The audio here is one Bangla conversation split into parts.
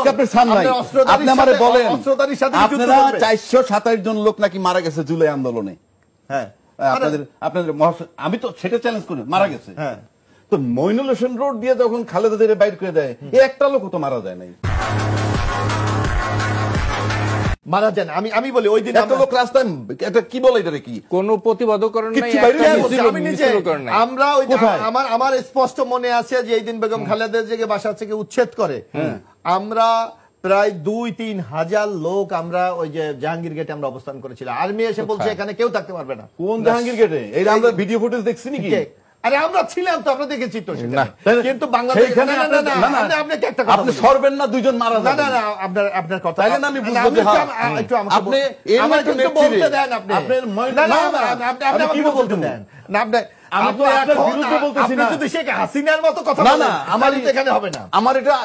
আজকে আপনি ছাড় নাই, আপনি আমারে বলেন আপনারা 427 জন লোক নাকি মারা গেছে জুলাই আন্দোলনে। হ্যাঁ, আপনাদের আমি তো সেটা চ্যালেঞ্জ করি, মারা গেছে। হ্যাঁ, তো মইনুল হোসেন রোড দিয়ে যখন খালেদা জিয়ারে বাইর করে দেয়, একটা লোক তো মারা যায় নাই, মারা যায় না। আমি বলি ওই দিন এত লোক রাস্তায়, এটা কি বলে, এটা কি কোনো প্রতিবাদ করেন নাই, আমি নিজে আমরা ওই আমার স্পষ্ট মনে আছে যে এই দিন বেগম খালেদা জিয়াকে বাসা থেকে উচ্ছেদ করে আমরা প্রায় 2-3 হাজার লোক আমরা ওই যে জাহাঙ্গীর গেটে আমরা অবস্থান করেছিলাম। আর্মি এসে বলছে এখানে কেউ থাকতে পারবে না। কোন জাহাঙ্গীর গেটে? এই আমরা ভিডিও ফুটেজ দেখছি নাকি? আরে আমরা ছিলাম তো, আমরা দেখেছি তো সেখানে। কিন্তু বাংলাদেশে আপনি সরবেন না, দুইজন মারা যাবে। না না, আপনার কথা তাইলে আমি বুঝবো যে একটু আপনি আমার একটু বলতে দেন। আপনি আপনি কি বলতে দেন না? আমি তো আপনার বিরুদ্ধে বলতেছি না। আপনি যদি শেখ হাসিনার মতো কথা না বলেন, না, আমার এখানে হবে না। আমার এটা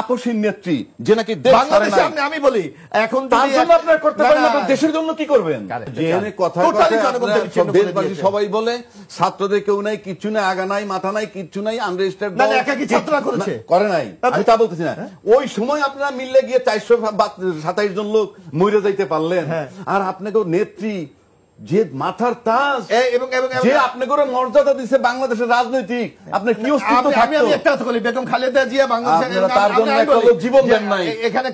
আপসীন নেত্রী যে নাকি বাংলাদেশের সামনে আমি বলি এখন তার জন্য আপনারা করতে পারেন না, দেশের জন্য কি করবেন? জেনে কথা দেশবাসী সবাই বলে ছাত্রদের কেউ নাই, কিচ্ছু নাই, আগা নাই, মাথা নাই, কিচ্ছু নাই, আনরেজিস্টার্ড না একাকি ছাত্ররা করেছে, করে নাই, আমি তা বলতেছি না। ওই সময় আপনারা মিললে গিয়ে 427 জন লোক মরে যাইতে পারলেন। আর আপনাকে নেত্রী যে মাথার তাজ যে আপনাকে মর্যাদা দিচ্ছে বাংলাদেশের রাজনৈতিক, আপনার কি অস্তিত্ব থাকতো? আমি একটা কথা বলি, বেগম খালেদা জিয়া বাংলাদেশের তার জন্য জীবন দেন নাই এখানে।